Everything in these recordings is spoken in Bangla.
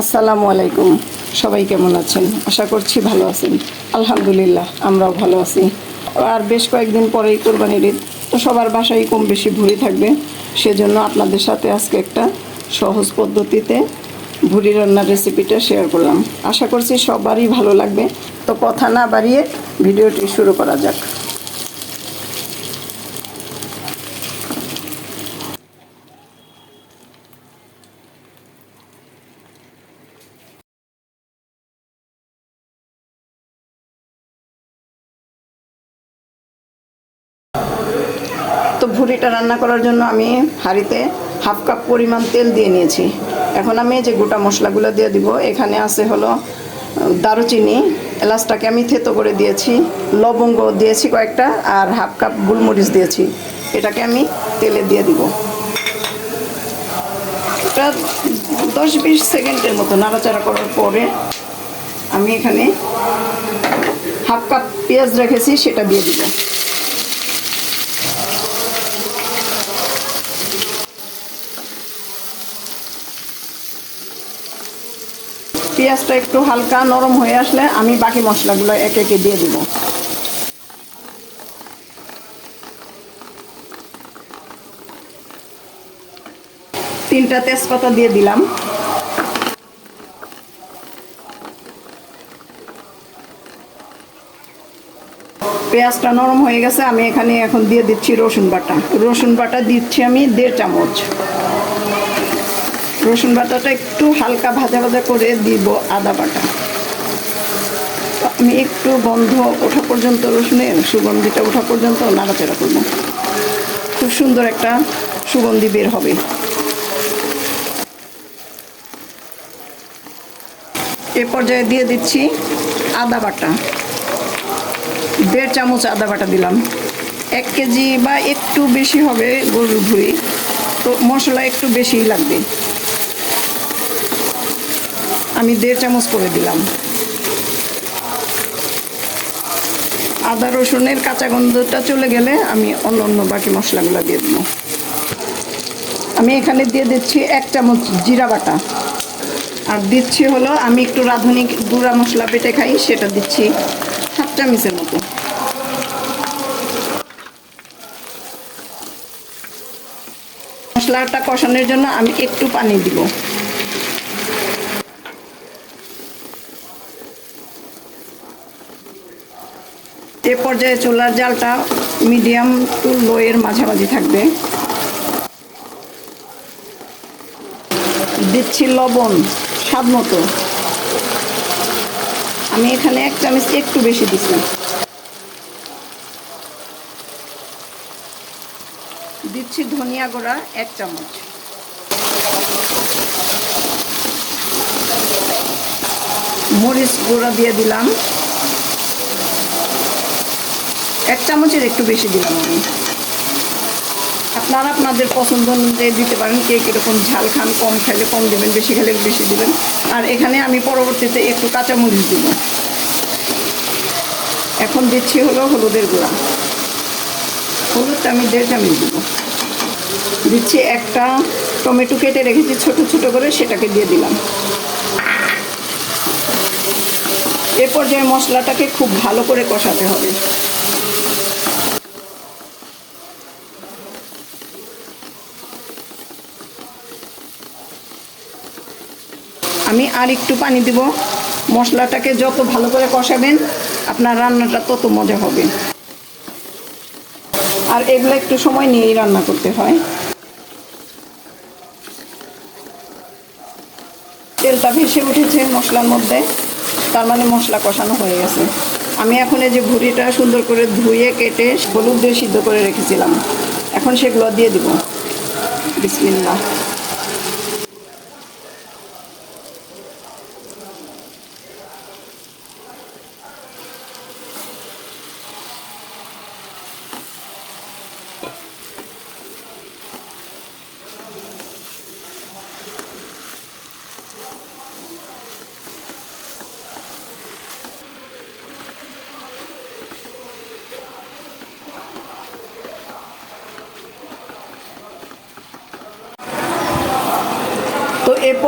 আসসালামু আলাইকুম। সবাই কেমন আছেন? আশা করছি ভালো আছেন। আলহামদুলিল্লাহ আমরাও ভালো আছি। আর বেশ কয়েকদিন পরেই কোরবানির ঈদ, তো সবার বাসায় কম বেশি ভুঁড়ি থাকবে। সেজন্য আপনাদের সাথে আজকে একটা সহজ পদ্ধতিতে ভুঁড়ি রান্নার রেসিপিটা শেয়ার করলাম। আশা করছি সবারই ভালো লাগবে। তো কথা না বাড়িয়ে ভিডিওটি শুরু করা যাক। তো ভুঁড়িটা রান্না করার জন্য আমি হাঁড়িতে হাফ কাপ পরিমাণ তেল দিয়ে নিয়েছি। এখন আমি যে গোটা মশলাগুলো দিয়ে দিব। এখানে আছে হলো দারুচিনি, এলাচটাকে আমি থেতো করে দিয়েছি, লবঙ্গ দিয়েছি কয়েকটা, আর হাফ কাপ গোলমরিচ দিয়েছি। এটাকে আমি তেলে দিয়ে দিব। এটা 10-20 সেকেন্ডের মতো নাড়াচাড়া করার পরে আমি এখানে হাফ কাপ পেঁয়াজ রেখেছি, সেটা দিয়ে দিব। পেঁয়াজটা একটু হালকা নরম হয়ে আসলে আমি বাকি মশলাগুলো একে একে দিয়ে দিব। তিনটা তেজপাতা দিয়ে দিলাম। পেঁয়াজটা নরম হয়ে গেছে, আমি এখানে এখন দিয়ে দিচ্ছি রসুন বাটা। রসুন বাটা দিচ্ছি আমি 1.5 চামচ। রসুন বাটাটা একটু হালকা ভাজা ভাজা করে দিব আদা বাটা। আমি একটু গন্ধ ওঠা পর্যন্ত, রসুনের সুগন্ধিটা ওঠা পর্যন্ত নাড়াচাড়া করব। খুব সুন্দর একটা সুগন্ধি বের হবে। এ পর্যায়ে দিয়ে দিচ্ছি আদা বাটা। 1.5 চামচ আদা বাটা দিলাম। 1 কেজি বা একটু বেশি হবে গরুর ভুঁড়ি, তো মশলা একটু বেশিই লাগবে। আমি 1.5 চামচ করে দিলাম। আদা রসুনের কাঁচা গন্ধটা চলে গেলে আমি অন্য বাকি মশলাগুলো দিয়ে দেবো। আমি এখানে দিয়ে দিচ্ছি 1 চামচ জিরা বাটা, আর দিচ্ছি হলো আমি একটু রাঁধুনি গুঁড়া মশলা বেটে খাই, সেটা দিচ্ছি 7 চামচের মতো। মশলাটা কষানোর জন্য আমি একটু পানি দিব। এ পর্যায়ে চুলার জালটা মিডিয়াম টু লো এর মাঝামাঝি থাকবে। দিচ্ছি লবণ স্বাদ মতো। আমি এখানে 1 চামচ একটু বেশি দিচ্ছি। দিচ্ছি ধনিয়া গুঁড়া 1 চামচ। মরিচ গুঁড়া দিয়ে দিলাম 1 চামচের একটু বেশি দিলাম আমি। আপনারা আপনাদের পছন্দ অনুযায়ী দিতে পারেন, কে কীরকম ঝাল খান, কম খাইলে কম দেবেন, বেশি খেলে বেশি দেবেন। আর এখানে আমি পরবর্তীতে একটু কাঁচামরিচ দিব। এখন দিচ্ছি হলো হলুদের গুঁড়া। হলুদটা আমি 1.5 চামচ দিব। দিচ্ছি একটা টমেটো কেটে রেখেছি ছোট ছোট করে, সেটাকে দিয়ে দিলাম। এ পর্যায়ে মশলাটাকে খুব ভালো করে কষাতে হবে। আমি আর একটু পানি দিব। মশলাটাকে যত ভালো করে কষাবেন আপনার রান্নাটা তত মজা হবে। আর এগুলো একটু সময় নিয়েই রান্না করতে হয়। তেলটা ভেসে উঠেছে মশলার মধ্যে, তার মানে মশলা কষানো হয়ে গেছে। আমি এখন এই যে ভুঁড়িটা সুন্দর করে ধুয়ে কেটে হলুদ দিয়ে সিদ্ধ করে রেখেছিলাম, এখন সেগুলো দিয়ে দিব। বিসমিল্লাহ।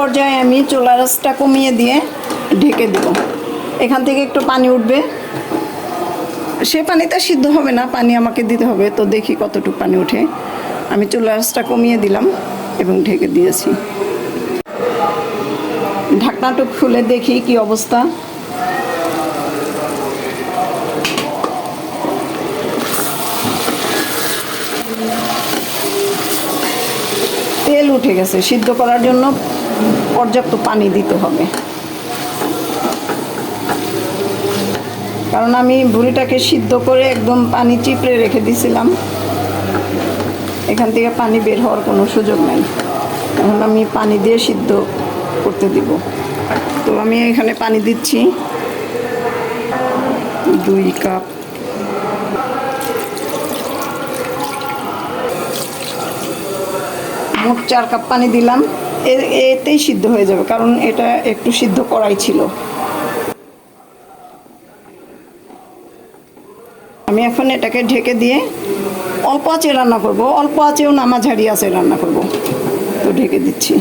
পর্যায়ে আমি চুলার আঁচটা কমিয়ে দিয়ে ঢেকে দেব। এখান থেকে একটু পানি উঠবে, সে পানিটা সিদ্ধ হবে না, পানি আমাকে দিতে হবে। তো দেখি কতটুকু পানি ওঠে। আমি চুলার আঁচটা কমিয়ে দিলাম এবং ঢেকে দিয়েছি। ঢাকনাটা খুলে দেখি কি অবস্থা। তেল উঠে গেছে। সিদ্ধ করার জন্য পর্যাপ্ত পানি দিতে হবে, কারণ আমি ভুড়িটাকে সিদ্ধ করে একদম পানি চিপড়ে রেখে দিয়েছিলাম। এখান থেকে পানি বের হওয়ার কোনো সুযোগ নেই। এখন আমি পানি দিয়ে সিদ্ধ করতে দিব। তো আমি এখানে পানি দিচ্ছি 2 কাপ। মোট 4 কাপ পানি দিলাম। এতেই সিদ্ধ হয়ে যাবে, কারণ এটা একটু সিদ্ধ করাই ছিল। আমি এখন এটাকে ঢেকে দিয়ে অল্প আঁচে রান্না করব, অল্প আঁচেও না, মাঝারি আঁচে রান্না করব। তো ঢেকে দিচ্ছি।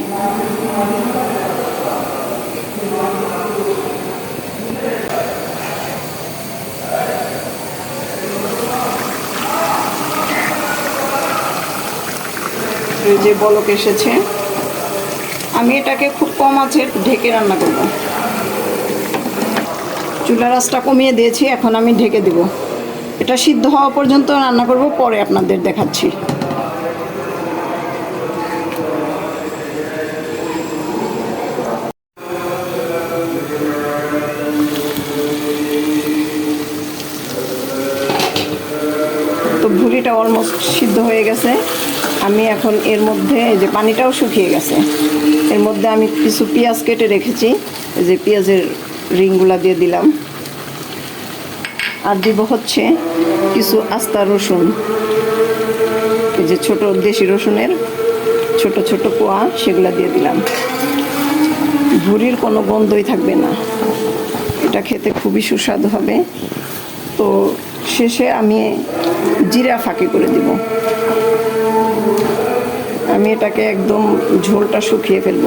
এই যে বলক এসেছে, আমি এটাকে খুব কম আঁচে ঢেকে রান্না করব। চুলার আঁচটা কমিয়ে দিয়েছি, এখন আমি ঢেকে দেব। এটা সিদ্ধ হওয়া পর্যন্ত রান্না করব, পরে আপনাদের দেখাচ্ছি। তো ভুড়িটা অলমোস্ট সিদ্ধ হয়ে গেছে। আমি এখন এর মধ্যে, এই যে পানিটাও শুকিয়ে গেছে, এর মধ্যে আমি কিছু পেঁয়াজ কেটে রেখেছি, এই যে পেঁয়াজের রিংগুলা দিয়ে দিলাম। আর দিব হচ্ছে কিছু আস্তা রসুন, এই যে ছোট দেশি রসুনের ছোট ছোট কোয়া, সেগুলা দিয়ে দিলাম। ভুড়ির কোনো গন্ধই থাকবে না, এটা খেতে খুবই সুস্বাদু হবে। তো শেষে আমি জিরা ফাঁকি করে দিব। আমি এটাকে একদম ঝোলটা শুকিয়ে ফেলব।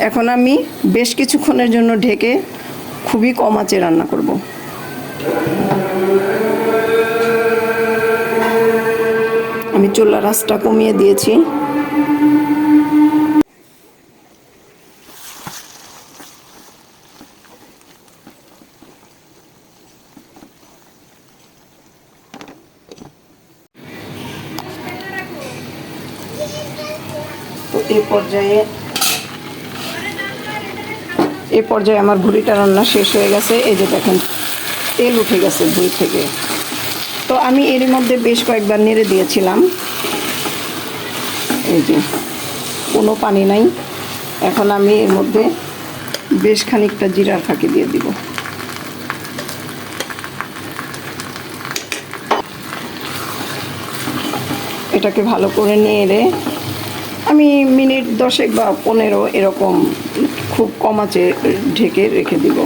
এখন আমি বেশ কিছুক্ষণের জন্য ঢেকে খুবই কম আঁচে রান্না করব। আমি চুলার আঁচটা কমিয়ে দিয়েছি। তো এই পর্যায়ে আমার ভুড়িটা রান্না শেষ হয়ে গেছে। এই যে দেখেন তেল উঠে গেছে ভুড়ি থেকে। তো আমি এর মধ্যে বেশ কয়েকবার নেড়ে দিয়েছিলাম। এই যে কোনো পানি নাই। এখন আমি এর মধ্যে বেশ খানিকটা জিরার ফাঁকি দিয়ে দিব। এটাকে ভালো করে নেড়ে আমি মিনিট 10 বা 15 এরকম খুব কম আঁচে ঢেকে রেখে দিব।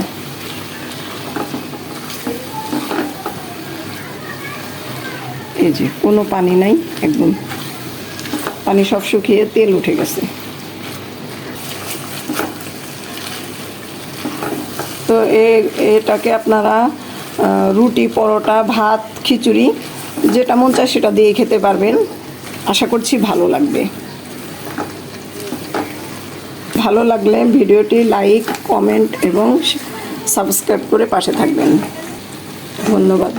এই যে কোনো পানি নাই, একদম পানি সব শুকিয়ে তেল উঠে গেছে। তো এটাকে আপনারা রুটি, পরোটা, ভাত, খিচুড়ি যেটা মন চায় সেটা দিয়ে খেতে পারবেন। আশা করছি ভালো লাগবে। ভালো লাগলে ভিডিওটি লাইক, কমেন্ট এবং সাবস্ক্রাইব করে পাশে থাকবেন। ধন্যবাদ।